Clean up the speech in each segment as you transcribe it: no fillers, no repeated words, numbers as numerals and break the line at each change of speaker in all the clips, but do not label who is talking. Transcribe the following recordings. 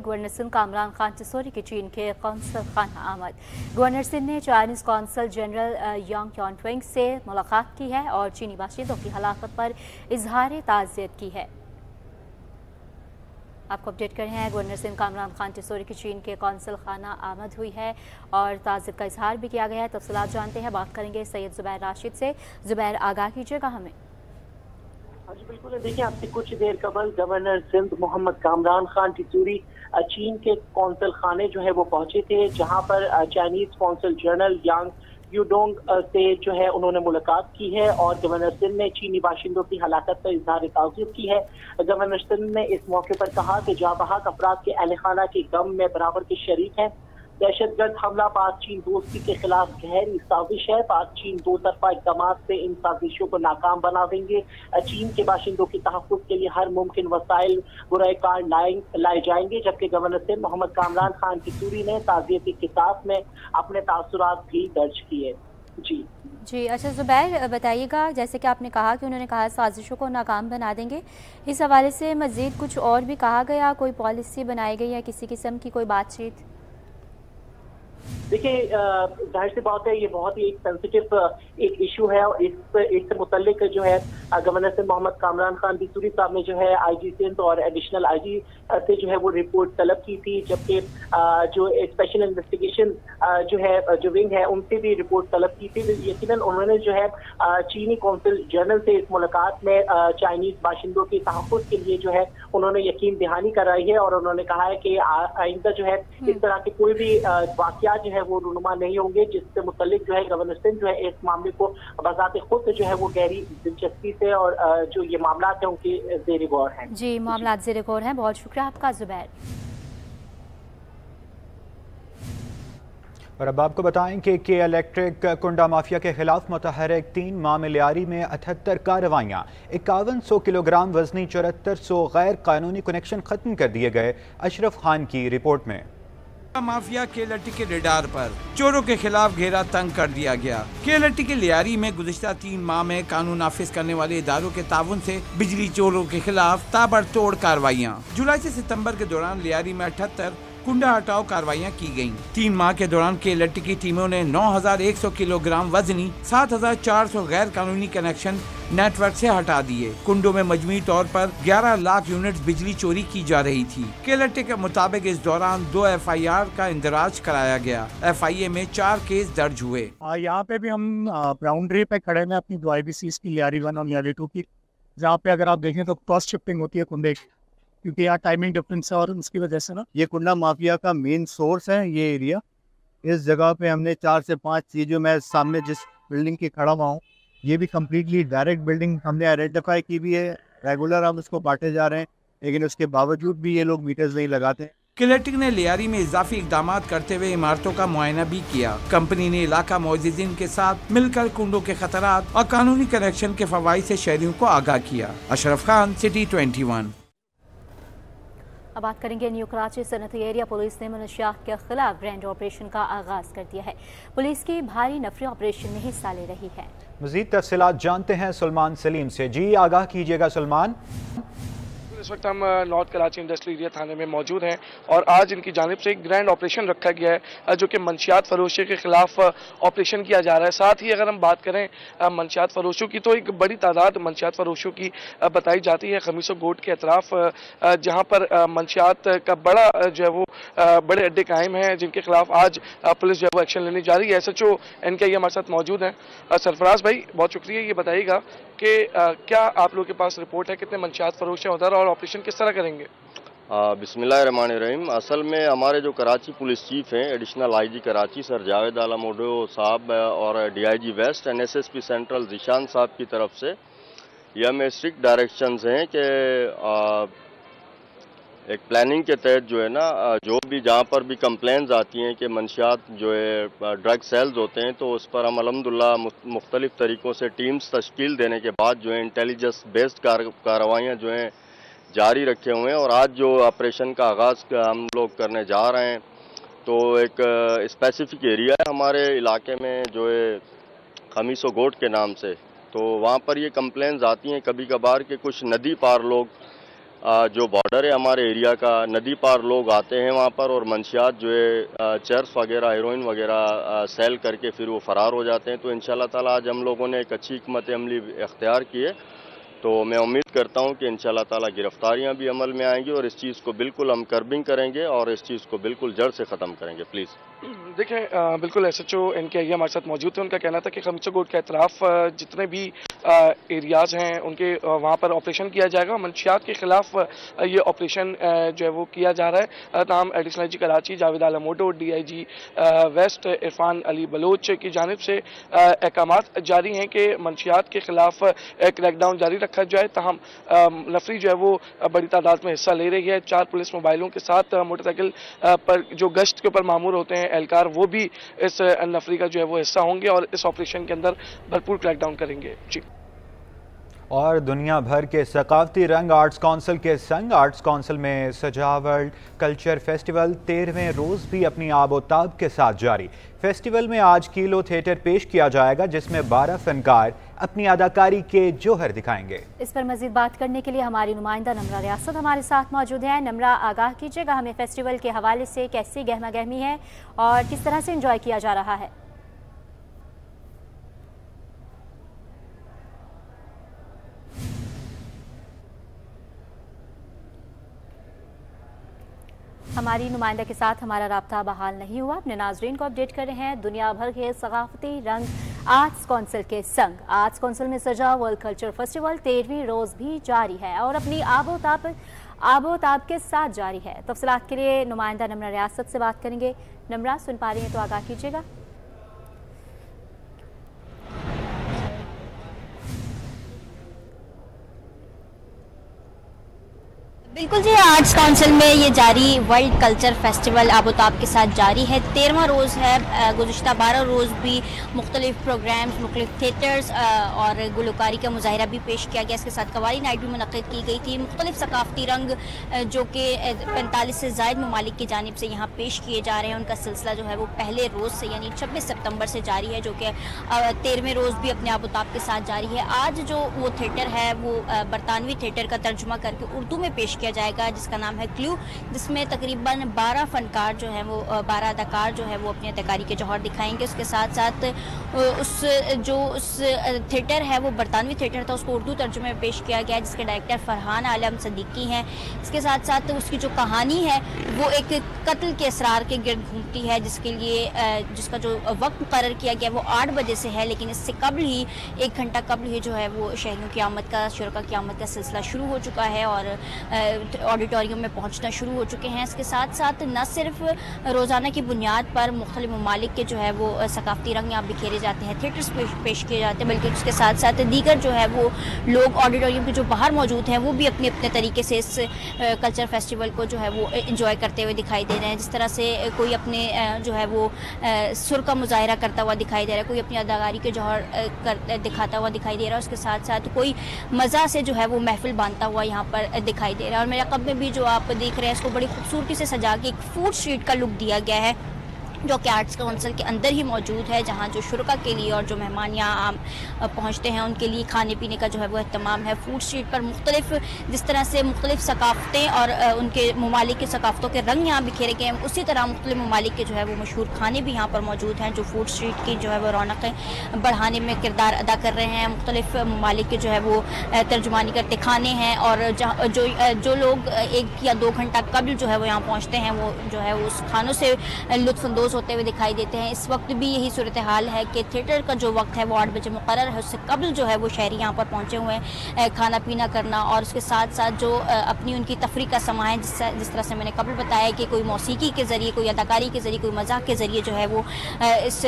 Governor Sindh Kamran Khan चिसोरी की चीन के कौंसल खाना आमद। गवर्नर सिंध ने चाइनीज कौंसल जनरल यांग क्योंटविंग से मुलाकात की है और चीनी बाशिंदों की हलाकत पर इजहार ताज़ियत की है। आपको अपडेट कर रहे हैं, गवर्नर सिंध कामरान खान चिसोरी की चीन के कौंसल खाना आमद हुई है और ताज़ियत का इजहार भी किया गया है। तफसीलात जानते हैं, बात करेंगे सैयद जुबैर राशिद से। जुबैर, आगाह कीजिएगा हमें।
हाँ जी बिल्कुल, देखिए आपसे कुछ देर कबल गवर्नर सिंध मोहम्मद कामरान खान चिसोरी चीन के कौंसल खाने जो है वो पहुंचे थे, जहां पर चाइनीज कौंसल जनरल यांग यूडोंग से जो है उन्होंने मुलाकात की है और गवर्नर सिंध ने चीनी बाशिंदों की हलाकत पर इजहार ताज़ियत की है। गवर्नर सिंध ने इस मौके पर कहा कि जाबहक अफराद के अहल खाना के गम में बराबर के शरीक हैं। दहशतगर्द हमला पाक चीन दोस्ती के खिलाफ गहरी साजिश है। पाक चीन दो तरफा इकदाम से इन साजिशों को नाकाम बना देंगे। चीन के बाशिंदों की तहफ़्फ़ुज़ के लिए हर मुमकिन वसाइल बुराई कार लाए जाएंगे। जबकि गवर्नर सिंध मोहम्मद कामरान खान चिसोरी ने ताज़ियती किताब में अपने तासुरात भी दर्ज किए। जी
अच्छा जुबैर, बताइएगा, जैसे कि आपने कहा कि उन्होंने कहा साजिशों को नाकाम बना देंगे, इस हवाले से मज़ीद कुछ और भी कहा गया? कोई पॉलिसी बनाई गई या किसी किस्म की कोई बातचीत?
देखिए जाहिर सी बात है, ये बहुत ही एक सेंसिटिव एक इशू है और इससे मुतल्लिक जो है गवर्नर सिंध मोहम्मद कामरान खान चिसोरी साहब ने जो है आईजी सिंध और एडिशनल आईजी से जो है वो रिपोर्ट तलब की थी। जबकि जो स्पेशल इन्वेस्टिगेशन जो विंग है उनसे भी रिपोर्ट तलब की थी। यकीनन उन्होंने जो है चीनी कौंसल जनरल से इस मुलाकात में चाइनीज बाशिंदों के तहफ़्फ़ुज़ के लिए जो है उन्होंने यकीन दहानी कराई है और उन्होंने कहा है कि आइंदा जो है इस तरह के कोई भी वाक़यात जो है वो रूनुमा नहीं होंगे, जिससे मुतल्लिक जो है गवर्नर सिंध जो है इस मामले को बज़ाते खुद जो है वो गहरी दिलचस्पी से और जो ये मामला है उनके ज़ेरे गौर हैं।
जी, मामला ज़ेरे गौर हैं। बहुत शुक्रिया आपका जुबैर।
और अब आपको बताएं कि के इलेक्ट्रिक कुंडा माफिया के खिलाफ मुतहर्रिक 3 माह में लियारी में 78 कार्रवाइयाँ, 5100 किलोग्राम वजनी 7400 गैर कानूनी कनेक्शन खत्म कर दिए गए। अशरफ खान की रिपोर्ट में
माफिया केएलटी के रेडार पर चोरों के खिलाफ घेरा तंग कर दिया गया। केएलटी के लियारी में गुज़िश्ता 3 माह में कानून नाफिज करने वाले इदारों के ताउन से बिजली चोरों के खिलाफ ताबड़तोड़ कार्रवाइयाँ। जुलाई से सितंबर के दौरान लियारी में 78 कुंडा हटाओ कार्रवाइयाँ की गयी। 3 माह के दौरान केएलटी की टीमों ने 9100 किलोग्राम वजनी 7400 गैर कानूनी कनेक्शन नेटवर्क से हटा दिए। कुंडों में मजमूई तौर पर 11 लाख यूनिट बिजली चोरी की जा रही थी। केएलटी के मुताबिक इस दौरान 2 FIR का इंदराज कराया गया। FIA में 4 केस दर्ज हुए।
यहाँ पे भी हम बाउंड्री पे खड़े हैं अपनी 2 IBCs की, लियारी 1 और लियारी 2 की, जहाँ पे अगर आप देखें तो क्रॉस शिफ्टिंग होती है कुंडे, क्योंकि यहाँ टाइमिंग डिफरेंस है और उसकी वजह से ना
ये कुंडा माफिया का मेन सोर्स है ये एरिया। इस जगह पे हमने 4 से 5 चीज़ों में सामने जिस बिल्डिंग की खड़ा हुआ हूँ, ये भी कम्प्लीटली डायरेक्ट बिल्डिंग हमने आइडेंटिफाई की भी है। रेगुलर हम इसको बांटे जा रहे हैं, लेकिन उसके बावजूद भी ये लोग मीटर्स नहीं लगाते।
केएलटी ने लियारी में इजाफी इकदाम करते हुए इमारतों का मुआयना भी किया। कंपनी ने इलाका मुअज़्ज़िज़ीन के साथ मिलकर कुंडों के खतरात और कानूनी कनेक्शन के फवाइद से शहरियों को आगाह किया। अशरफ खान, सिटी 21।
अब बात करेंगे न्यू कराची सनती एरिया पुलिस ने मनशियात के खिलाफ ग्रैंड ऑपरेशन का आगाज कर दिया है। पुलिस की भारी नफरी ऑपरेशन में हिस्सा ले रही है।
मजीद तफसीलात जानते हैं सुलेमान सलीम से। जी, आगाह कीजिएगा सुलेमान।
इस वक्त हम नॉर्थ कराची इंडस्ट्रियल एरिया थाने में मौजूद हैं और आज इनकी जानिब से एक ग्रैंड ऑपरेशन रखा गया है जो कि मंशियात फरोशी के खिलाफ ऑपरेशन किया जा रहा है। साथ ही अगर हम बात करें मंशियात फरोशों की, तो एक बड़ी तादाद मंशियात फरोशों की बताई जाती है खमीसो गोट के अतराफ, जहां पर मंशियात का बड़ा जो है वो बड़े अड्डे कायम हैं, जिनके खिलाफ आज पुलिस जो है वो एक्शन लेने जा रही है। SHO NKI हमारे साथ मौजूद हैं। सरफराज भाई, बहुत शुक्रिया। ये बताइएगा कि क्या आप लोगों के पास रिपोर्ट है कितने मंशियात फरोश हैं उधर और ऑपरेशन किस तरह करेंगे?
बिस्मिल्लाहिर्रहमानिर्रहीम। असल में हमारे जो कराची पुलिस चीफ हैं, additional IG Karachi sir Javed आलमोडो साहब और DIG west NSSP central Zeeshan साहब की तरफ से ये हमें स्ट्रिक्ट डायरेक्शंस हैं कि एक प्लानिंग के तहत जो है ना, जो भी जहाँ पर भी कंप्लेंट्स आती हैं कि मंशियात जो है ड्रग सेल्स होते हैं, तो उस पर हम अल्हम्दुलिल्लाह मुख्तलिफ तरीक़ों से टीम्स तश्कील देने के बाद जो है इंटेलिजेंस बेस्ड कार्रवाइयाँ जो हैं जारी रखे हुए हैं। और आज जो ऑपरेशन का आगाज़ हम लोग करने जा रहे हैं, तो एक स्पेसिफिक एरिया है हमारे इलाके में जो है खमीसो गोट के नाम से, तो वहाँ पर ये कंप्लेंट्स आती हैं कभी कभार कि कुछ नदी पार लोग जो बॉर्डर है हमारे एरिया का, नदी पार लोग आते हैं वहाँ पर और मंशियात जो है चर्स वगैरह, हेरोइन वगैरह सेल करके फिर वो फरार हो जाते हैं। तो इंशाल्लाह ताला आज हम लोगों ने एक अच्छी हिकमत अमली इख्तियार की है, तो मैं उम्मीद करता हूँ कि इंशाल्लाह ताला गिरफ्तारियाँ भी अमल में आएंगी और इस चीज़ को बिल्कुल हम कर्बिंग करेंगे और इस चीज़ को बिल्कुल जड़ से ख़त्म करेंगे। प्लीज़
देखिए, बिल्कुल SHO NKIA हमारे साथ मौजूद थे। उनका कहना था कि खमसगोट के अतराफ जितने भी एरियाज़ हैं उनके वहाँ पर ऑपरेशन किया जाएगा। मंशियात के खिलाफ ये ऑपरेशन जो है वो किया जा रहा है। नाम एडिशनल IG कराची जावेद आलम मोटो, DIG वेस्ट इरफान अली बलोच की जानिब से अहकामात जारी हैं कि मंशियात के खिलाफ क्रैकडाउन जारी रखा जाए। तहम नफरी जो है वो बड़ी तादाद में हिस्सा ले रही है। 4 पुलिस मोबाइलों के साथ मोटरसाइकिल पर जो गश्त के ऊपर मामूर होते हैं एहलकार, वो भी इस नफरी का जो है वो हिस्सा होंगे और इस ऑपरेशन के अंदर भरपूर क्रैकडाउन करेंगे। जी।
और दुनिया भर के सकाफती रंग आर्ट्स काउंसिल के संग आर्ट्स काउंसिल में सजा वर्ल्ड कल्चर फेस्टिवल 13वें रोज़ भी अपनी आबोताब के साथ जारी। फेस्टिवल में आज किलो थिएटर पेश किया जाएगा, जिसमें 12 फनकार अपनी अदाकारी के जोहर दिखाएंगे।
इस पर मजीद बात करने के लिए हमारी नुमाइंदा नमरा रियासत हमारे साथ मौजूद है। नमरा, आगाह कीजिएगा हमें फेस्टिवल के हवाले से, कैसी गहमा गहमी है और किस तरह से इंजॉय किया जा रहा है। हमारी नुमाइंदा के साथ हमारा राब्ता बहाल नहीं हुआ। अपने नाजरीन को अपडेट कर रहे हैं। दुनिया भर के सकाफती रंग आर्ट्स काउंसिल के संग आर्ट्स काउंसिल में सजा वर्ल्ड कल्चर फेस्टिवल 13वीं रोज़ भी जारी है और अपनी आबोताब के साथ जारी है। तफसीलात के लिए नुमाइंदा नमरा रियासत से बात करेंगे। नमरा, सुन पा रही हैं तो आगाह कीजिएगा।
बिल्कुल जी, आर्ट्स काउंसिल में ये जारी वर्ल्ड कल्चर फेस्टिवल आबोताब के साथ जारी है। 13वां रोज़ है। गुज़िश्ता 12 रोज़ भी मुख्तलिफ प्रोग्राम्स, मुख्तलिफ थिएटर्स और गुलकारी का मुजाहरा भी पेश किया गया। इसके साथ कवाली नाइट भी मुनक़्क़िद की गई थी। मुख्तलिफ सकाफ़ती रंग जो कि 45 से ज़ायद ममालिक की जानिब से यहाँ पेश किए जा रहे हैं, उनका सिलसिला जो है वो पहले रोज़ से यानी 26 सितम्बर से जारी है, जो कि 13वें रोज़ भी अपने आबोताब के साथ जारी है। आज जो वो थिएटर है वो बरतानवी थिएटर का तर्जुमा करके उर्दू में पेश किया जाएगा, जिसका नाम है क्लू, जिसमें तकरीबन 12 फनकार जो हैं वो 12 अदाकार जो है वो अपनी अदाकारी के जौहर दिखाएंगे। उसके साथ साथ उस थिएटर है वो बरतानवी थिएटर था, उसको उर्दू तर्जुमे में पेश किया गया, जिसके डायरेक्टर फरहान आलम सदीकी हैं। इसके साथ साथ उसकी जो कहानी है वो एक कत्ल के असरार के गिर्द घूमती है, जिसके लिए जिसका जो वक्त मुकर्रर किया गया वो 8 बजे से है, लेकिन इससे कबल ही 1 घंटा कबल ही जो है वो शहरियों की आमद का, शुरा की आमद का सिलसिला शुरू हो चुका है और ऑडिटोरियम में पहुंचना शुरू हो चुके हैं। इसके साथ साथ न सिर्फ रोज़ाना की बुनियाद पर मुख्तलिफ ममालिक के जो है वो सकाफती रंग यहाँ बिखेरे जाते हैं, थिएटर्स पेश किए जाते हैं, बल्कि उसके साथ साथ दीगर जो है वो लोग ऑडिटोरियम के जो बाहर मौजूद हैं वो भी अपने अपने तरीके से इस कल्चर फेस्टिवल को जो है वो इंजॉय करते हुए दिखाई दे रहे हैं। जिस तरह से कोई अपने जो है वो सुर का मुजाहरा करता हुआ दिखाई दे रहा है, कोई अपनी अदाकारी के जौहर दिखाता हुआ दिखाई दे रहा है, उसके साथ साथ कोई मज़ा से जो है वो महफिल बांधता हुआ यहाँ पर दिखाई दे रहा है। और मेरा कब में भी जो आप देख रहे हैं इसको बड़ी खूबसूरती से सजा के एक फूड स्ट्रीट का लुक दिया गया है, जो कि आर्ट्स काउंसिल के अंदर ही मौजूद है, जहां जो शुरा के लिए और जो मेहमान यहाँ पहुँचते हैं उनके लिए खाने पीने का जो है वो अहतमाम है। फूड स्ट्रीट पर मुख्तलिफ जिस तरह से मुख्तलिफ सकाफ़तें और उनके ममालिक की सकाफ़तों के रंग यहाँ बिखेरे गए हैं, उसी तरह मुख्तलिफ ममालिक के जो है वो मशहूर खाने भी यहाँ पर मौजूद हैं, जो फूड स्ट्रीट की जो है वो रौनकें बढ़ाने में किरदार अदा कर रहे हैं। मुख्तलिफ ममालिक के जो है वो तर्जुमानी करते खाने हैं और जो लोग 1 या 2 घंटा कबल जो है वो यहाँ पहुँचते हैं वो जो है उस खानों से लुत्फ़अंदोज़ होते हुए दिखाई देते हैं। इस वक्त भी यही सूरत हाल है कि थिएटर का जो वक्त है वो 8 बजे मुकर्रर है, उससे कबल जो है वो शहरी यहाँ पर पहुँचे हुए हैं खाना पीना करना, और उसके साथ साथ जो अपनी उनकी तफरी का समा है, जिस तरह से मैंने कबल बताया कि कोई मौसीकी के ज़रिए, कोई अदाकारी के ज़रिए, कोई मजाक के ज़रिए जो है वो इस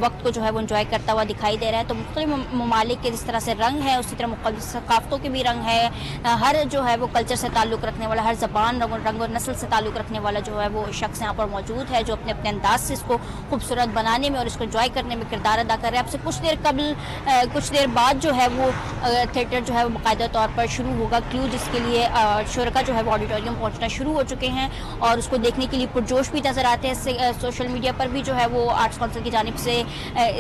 वक्त को जो है वो इंजॉय करता हुआ दिखाई दे रहा है। तो मुख्तलिफ ममालिक के जिस तरह से रंग है, उसी तरह मुख्तलिफ सकाफ़तों के भी रंग है। हर जो है वो कल्चर से ताल्लुक़ रखने वाला, हर ज़बान, रंग और नस्ल से ताल्लुक़ रखने वाला जो है वो शख्स यहाँ पर मौजूद है, जो अपने अपने अंदाज से इसको खूबसूरत बनाने में और इसको एंजॉय करने में किरदार अदा कर रहे हैं। आपसे कुछ देर बाद जो है वो थिएटर जो है वो बाकायदा तौर पर शुरू होगा। क्लू जिसके लिए शुरका जो है वो ऑडिटोरियम पहुंचना शुरू हो चुके हैं और उसको देखने के लिए पुरजोश भी नजर आते हैं। सोशल मीडिया पर भी जो है वो आर्ट्स काउंसिल की जानिब से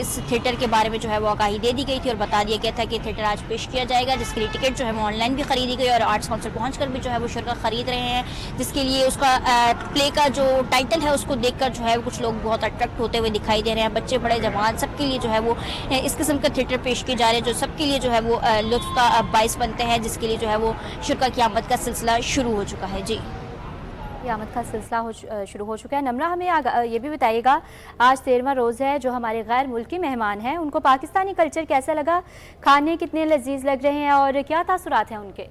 इस थिएटर के बारे में जो है वो आगाही दे दी गई थी और बता दिया गया था कि थिएटर आज पेश किया जाएगा, जिसके लिए टिकट जो है वो ऑनलाइन भी खरीदी गई और आर्ट्स काउंसिल पहुंचकर भी जो है वो शुरका खरीद रहे हैं, जिसके लिए उसका प्ले का जो टाइटल है उसको देखकर जो है कुछ लोग बहुत अट्रैक्ट होते हुए दिखाई दे रहे हैं। बच्चे बड़े जवान सबके लिए जो है वो इस किस्म का थिएटर पेश किए जा रहे हैं जो सबके लिए जो है वो लुत्फ का बाइस बनते हैं, जिसके लिए जो है वो शुरका की आमद का सिलसिला शुरू हो चुका है। जी,
आमद का सिलसिला शुरू हो चुका है। नम्रा, हमें ये भी बताइएगा, आज 13वां रोज़ है, जो हमारे गैर मुल्की मेहमान हैं उनको पाकिस्तानी कल्चर कैसा लगा, खाने कितने लजीज लग रहे हैं और क्या तासुरात हैं उनके?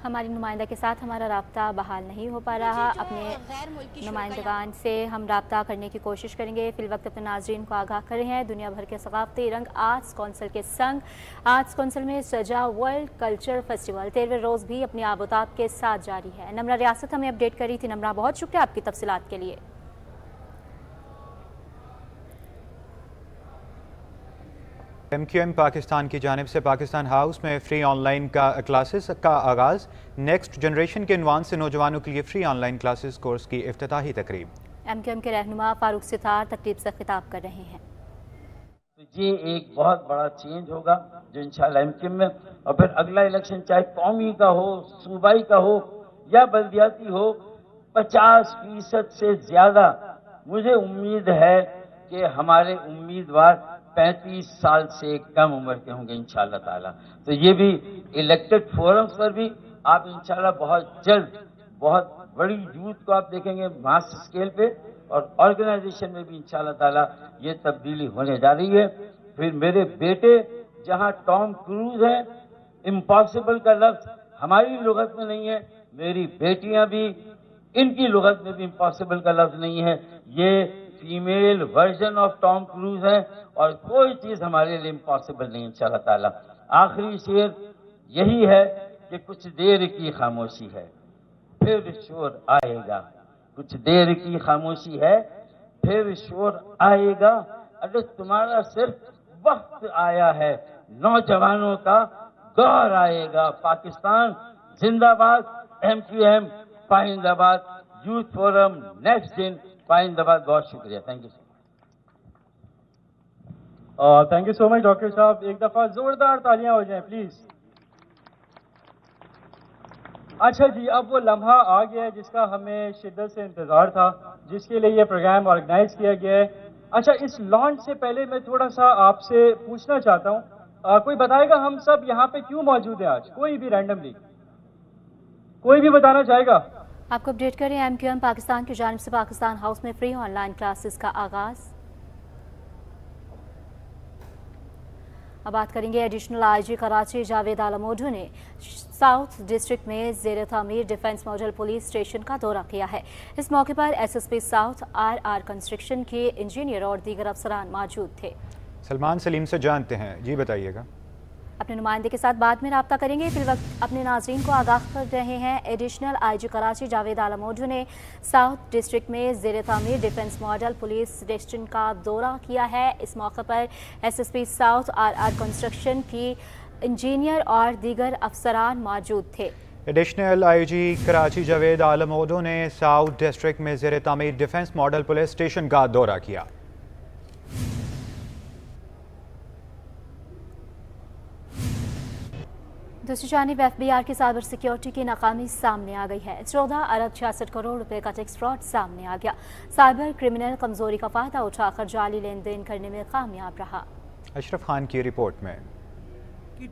हमारी नुमाइंदा के साथ हमारा राब्ता बहाल नहीं हो पा रहा। अपने नुमाइंदगान से हम राब्ता करने की कोशिश करेंगे। फिल वक्त अपने नाज़रीन को आगाह कर रहे हैं दुनिया भर के सकाफती रंग आर्ट्स काउंसिल के संग आर्ट्स काउंसिल में सजा वर्ल्ड कल्चर फेस्टिवल 13वें रोज़ भी अपनी आबोताब के साथ जारी है। नम्रा रियासत हमें अपडेट करी थी। नम्रा, बहुत शुक्रिया आपकी तफसीलात के लिए।
MQM पाकिस्तान की जानिब से पाकिस्तान हाउस में फ्री ऑनलाइन क्लासेस का आगाज़। नेक्स्ट जनरेशन के उन्वान से नौजवानों के लिए फ्री ऑनलाइन क्लासेस कोर्स की इफ्तिताही तकरीब।
MQM के रहनुमा फारूक सितार तकरीब से खिताब कर रहे हैं।
तो ये एक बहुत बड़ा चेंज होगा जो इंशाल्लाह MQM में, और फिर अगला इलेक्शन चाहे कौमी का हो, सूबाई का हो या बल्दियाती हो, 50% से ज़्यादा मुझे उम्मीद है कि हमारे उम्मीदवार 35 साल से कम उम्र के होंगे इंशाल्लाह ताला। तो ये भी इलेक्टेड फोरम्स पर भी आप इंशाल्लाह बहुत जल्द बहुत बड़ी यूथ को आप देखेंगे मास स्केल पे, और ऑर्गेनाइजेशन में भी इंशाल्लाह ताला ये तब्दीली होने जा रही है। फिर मेरे बेटे जहां टॉम क्रूज है, इम्पॉसिबल का लफ्ज हमारी लुगत में नहीं है, मेरी बेटियां भी इनकी लुगत में भी इम्पॉसिबल का लफ्ज नहीं है। ये female version of Tom cruise है और कोई चीज हमारे लिए इम्पॉसिबल नहीं इंशाल्लाह ताला। आखिरी शेर यही है कि कुछ देर की खामोशी है फिर शोर आएगा, कुछ देर की खामोशी है फिर शोर आएगा। अगर तुम्हारा सिर्फ वक्त आया है, नौजवानों का दौर आएगा। पाकिस्तान जिंदाबाद, MQM पाइंदाबाद, यूथ फोरम नेक्स्ट दिन पाइंदाबाद। बहुत शुक्रिया, thank you.
Thank you so much doctor साहब। एक दफ़ा ज़ोरदार तालियां हो जाएं प्लीज़। अच्छा जी, अब वो लम्हा आ गया है जिसका हमें शिद्दत से इंतज़ार था, जिसके लिए ये प्रोग्राम ऑर्गेनाइज किया गया है। अच्छा, इस लॉन्च से पहले मैं थोड़ा सा आपसे पूछना चाहता हूँ, कोई बताएगा हम सब यहाँ पे क्यों मौजूद है आज? कोई भी रैंडमली कोई भी बताना चाहेगा?
आपको अपडेट करें, MQM पाकिस्तान की जानिब से पाकिस्तान हाउस में फ्री ऑनलाइन क्लासेस का आगाज़। अब बात करेंगे एडिशनल IG कराची जावेद आलमोडू ने साउथ डिस्ट्रिक्ट में ज़ेर तामीर डिफेंस मॉडल पुलिस स्टेशन का दौरा किया है। इस मौके पर SSP साउथ RR कंस्ट्रक्शन के इंजीनियर और दीगर अफसरान मौजूद थे।
सलमान सलीम से जानते हैं, जी बताइएगा।
अपने नुमाइंदे के साथ बाद में रब्ता करेंगे। फिल वक्त अपने नाज़रीन को आगाह कर रहे हैं, एडिशनल IG कराची जावेद आलमोडू ने साउथ डिस्ट्रिक्ट में ज़ेर तामीर डिफेंस मॉडल पुलिस स्टेशन का दौरा किया है। इस मौके पर SSP साउथ RR कंस्ट्रक्शन की इंजीनियर और दीगर अफसरान मौजूद थे।
एडिशनल IG कराची जावेद आलमोडू ने साउथ डिस्ट्रिक्ट में ज़ेर तामीर डिफेंस मॉडल पुलिस स्टेशन का दौरा किया।
दूसरी जानिब FBI की साइबर सिक्योरिटी की नाकामी सामने आ गई है। 14 अरब 66 करोड़ रुपए का टैक्स फ्रॉड सामने आ गया। साइबर क्रिमिनल कमजोरी का फायदा उठाकर जाली लेन देन करने में कामयाब रहा।
अशरफ खान की रिपोर्ट में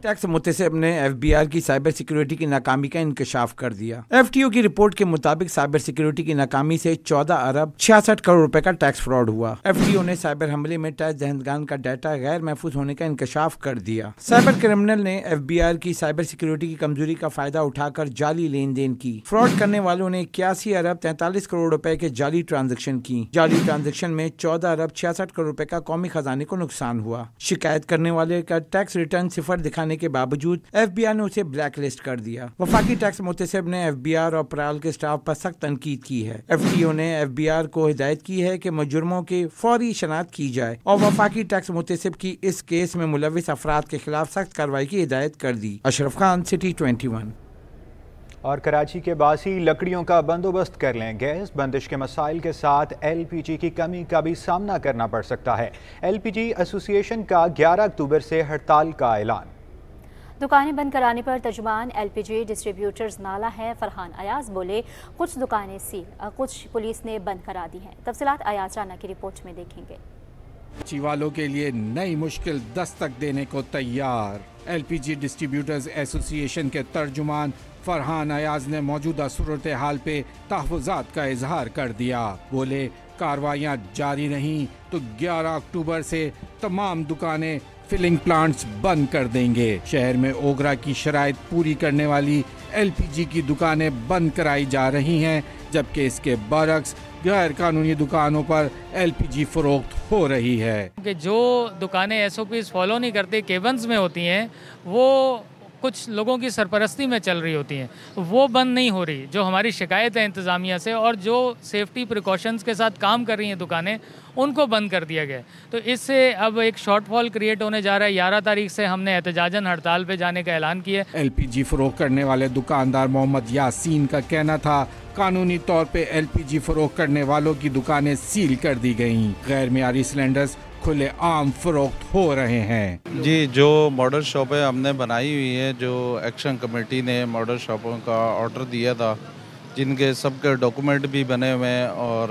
टैक्स मुतसिब ने FBI की साइबर सिक्योरिटी की नाकामी का इंकशाफ कर दिया। FTO की रिपोर्ट के मुताबिक साइबर सिक्योरिटी की नाकामी से 14 अरब 66 करोड़ रुपए का टैक्स फ्रॉड हुआ। FTO ने साइबर हमले में टैक्स दहंदगान का डाटा गैर महफूज होने का इंकशाफ कर दिया। साइबर क्रिमिनल ने FBI की साइबर सिक्योरिटी की कमजोरी का फायदा उठाकर जाली लेन देन की। फ्रॉड करने वालों ने 81 अरब 43 करोड़ रुपए के जाली ट्रांजेक्शन की। जाली ट्रांजेक्शन में 14 अरब 66 करोड़ रुपए का कौमी खजाने को नुकसान हुआ। शिकायत करने वाले का टैक्स रिटर्न सिफर दिखाने के बावजूद FBI ने उसे ब्लैक लिस्ट कर दिया। वफाकी टैक्स मुतसिब ने FBI और पेरोल के स्टाफ पर सख्त तनकीद की है। FTO ने FBI को हिदायत की है कि मुजरिमों की फौरी शनाख्त की जाए और वफाकी टैक्स मुतसिब की इस केस में मुलविस अफराद के खिलाफ सख्त कार्रवाई की हिदायत कर दी। अशरफ खान, सिटी 21।
और कराची के बासी लकड़ियों का बंदोबस्त कर लें। गैस बंदिश के मसाइल के साथ LPG की कमी का भी सामना करना पड़ सकता है। LPG एसोसिएशन का 11 अक्टूबर से हड़ताल का ऐलान।
दुकानें बंद कराने पर तर्जुमान LPG डिस्ट्रीब्यूटर्स नाला है फरहान अयाज बोले, कुछ दुकानें सील, कुछ पुलिस ने बंद करा दी हैं। तफसीलात अयाज राना की रिपोर्ट में देखेंगे।
कराची वालों के लिए नई मुश्किल दस्तक देने को तैयार। LPG डिस्ट्रीब्यूटर्स एसोसिएशन के तर्जुमान फरहान अयाज ने मौजूदा सूरत हाल पे तहफ़्फ़ुज़ात का इजहार कर दिया। बोले, कार्रवाइयाँ जारी रहीं तो 11 अक्टूबर से तमाम दुकानें फिलिंग प्लांट्स बंद कर देंगे। शहर में ओगरा की शराइत पूरी करने वाली LPG की दुकानें बंद कराई जा रही हैं, जबकि इसके बरक्स गैर कानूनी दुकानों पर LPG फरोख्त हो रही है।
कि जो दुकानें SOPs फॉलो नहीं करती, केबन्स में होती हैं, वो कुछ लोगों की सरपरस्ती में चल रही होती हैं, वो बंद नहीं हो रही। जो हमारी शिकायत है इंतज़ामिया से और जो सेफ्टी प्रिकॉशंस के साथ काम कर रही हैं दुकानें, उनको बंद कर दिया गया। तो इससे अब एक शॉर्टफॉल क्रिएट होने जा रहा है। 11 तारीख से हमने एहतजाजन हड़ताल पे जाने का ऐलान किया।
LPG फरोख्त करने वाले दुकानदार मोहम्मद यासीन का कहना था, कानूनी तौर पे LPG फरोख्त करने वालों की दुकानें सील कर दी गईं। गैर मियारी सिलेंडर्स खुले आम फरोख्त हो रहे हैं।
जी, जो मॉडल शॉपें हमने बनाई हुई है, जो एक्शन कमेटी ने मॉडल शॉपों का ऑर्डर दिया था, जिनके सबके डॉक्यूमेंट भी बने हुए हैं और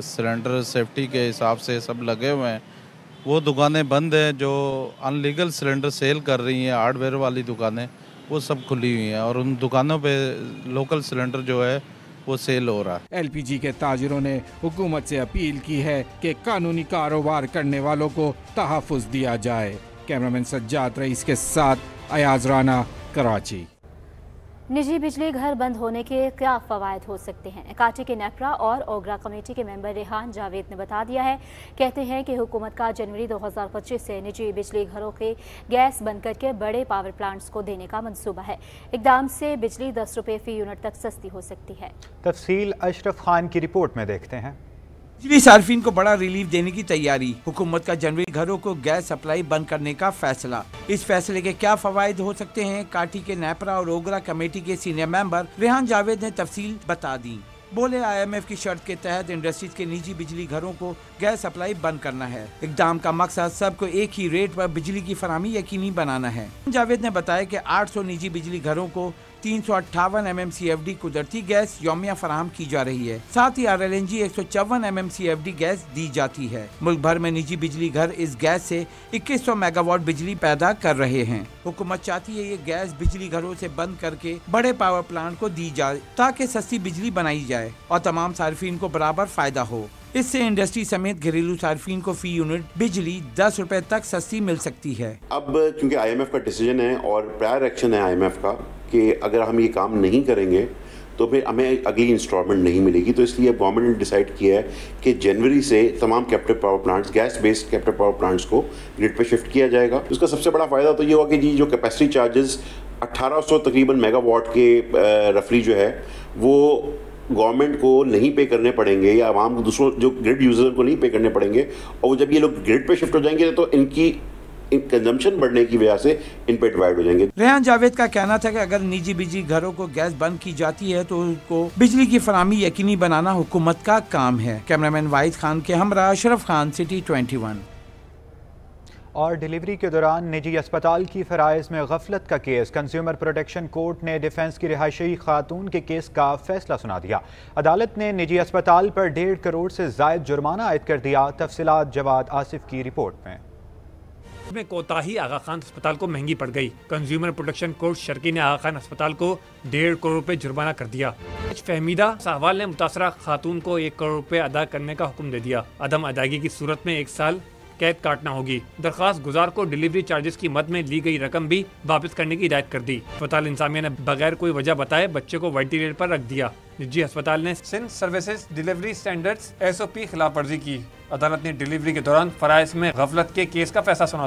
सिलेंडर सेफ्टी के हिसाब से सब लगे हुए हैं, वो दुकानें बंद हैं। जो अनलीगल सिलेंडर सेल कर रही हैं, हार्डवेयर वाली दुकानें, वो सब खुली हुई हैं और उन दुकानों पे लोकल सिलेंडर जो है वो सेल हो रहा है।
LPG के ताजिरों ने हुकूमत से अपील की है कि कानूनी कारोबार करने वालों को तहफ़्फ़ुज़ दिया जाए। कैमरामैन सज्जाद रईस के साथ अयाज राना, कराची।
निजी बिजली घर बंद होने के क्या फ़वायद हो सकते हैं? काटी के नेपरा और ओगरा कमेटी के मेंबर रेहान जावेद ने बता दिया है। कहते हैं कि हुकूमत का जनवरी 2025 से निजी बिजली घरों के गैस बंद करके बड़े पावर प्लांट्स को देने का मंसूबा है। इकदाम से बिजली 10 रुपये फी यूनिट तक सस्ती हो सकती है।
तफसील अशरफ खान की रिपोर्ट में देखते हैं।
बिजली सार्फिन को बड़ा रिलीफ देने की तैयारी। हुकूमत का जनवरी घरों को गैस सप्लाई बंद करने का फैसला। इस फैसले के क्या फवायद हो सकते हैं? काटी के नेपरा और ओगरा कमेटी के सीनियर मेंबर रेहान जावेद ने तफसील बता दी। बोले, IMF की शर्त के तहत इंडस्ट्रीज के निजी बिजली घरों को गैस सप्लाई बंद करना है। इकदाम का मकसद सबको एक ही रेट पर बिजली की फराहमी यकीनी बनाना है। जावेद ने बताया कि 800 निजी बिजली घरों को 358 MMCFD कुदरती गैस यौमिया फराहम की जा रही है। साथ ही RLNG 154 MMCFD गैस दी जाती है। मुल्क भर में निजी बिजली घर इस गैस से 2100 मेगावाट बिजली पैदा कर रहे हैं। हुकूमत चाहती है ये गैस बिजली घरों से बंद करके बड़े पावर प्लांट को दी जाए ताकि सस्ती बिजली बनाई जाए और तमाम सार्फिन को बराबर फायदा हो। इससे इंडस्ट्री समेत घरेलू सार्फिन को फी यूनिट बिजली 10 रुपए तक सस्ती मिल सकती है।
अब क्योंकि IMF का डिसीजन है और प्रायर एक्शन है IMF का कि अगर हम ये काम नहीं करेंगे तो फिर हमें अगली इंस्टॉलमेंट नहीं मिलेगी, तो इसलिए गवर्नमेंट ने डिसाइड किया है कि जनवरी से तमाम captive power plants, gas based captive power plants को ग्रिड पे शिफ्ट किया जाएगा। उसका सबसे बड़ा फ़ायदा तो ये होगा कि जी जो कैपेसिटी चार्जेस 1800 तकरीबन मेगावाट के रफली जो है वो गवर्नमेंट को नहीं पे करने पड़ेंगे या आवाम को, दूसरों जो ग्रिड यूजर को नहीं पे करने पड़ेंगे। और जब ये लोग ग्रिड पे शिफ्ट हो जाएंगे तो इनकी कंजम्पशन बढ़ने की वजह से इन पे डिवाइड हो जाएंगे।
रेहान जावेद का कहना था कि अगर निजी बिजली घरों को गैस बंद की जाती है तो उनको बिजली की फराहमी यकीनी बनाना हुकूमत का काम है। कैमरामैन वाहिद खान के हमरा अशरफ खान, सिटी 21।
और डिलीवरी के दौरान निजी अस्पताल की फराइज में गफलत का केस। कंज्यूमर प्रोटेक्शन कोर्ट ने डिफेंस की रिहायशी खातून के केस का फैसला सुना दिया। अदालत ने निजी अस्पताल पर 1.5 करोड़ से जायद जुर्माना आयद कर दिया। तफसीलात जवाद आसिफ की रिपोर्ट में
कोताही आगा खान अस्पताल को महंगी पड़ गई। कंज्यूमर प्रोटेक्शन कोर्ट शर्की ने आगा खान अस्पताल को 1.5 करोड़ रुपए जुर्माना कर दिया। फहमीदा साहवाल ने मुतासरा खातून को 1 करोड़ रुपए अदा करने का हुक्म दे दिया। अदम अदायगी की सूरत में 1 साल कैद काटना होगी। दरखास्त गुजार को डिलीवरी चार्जेस की मद में ली गई रकम भी वापस करने की हिदायत कर दी। अस्पताल इंसामिया ने बगैर कोई वजह बताए बच्चे को वेंटिलेटर पर रख दिया। निजी अस्पताल ने Sindh services delivery standards SOP खिलाफ वर्जी की। अदालत ने डिलीवरी के दौरान फराइज में गफलत के केस का फैसला सुना दिया।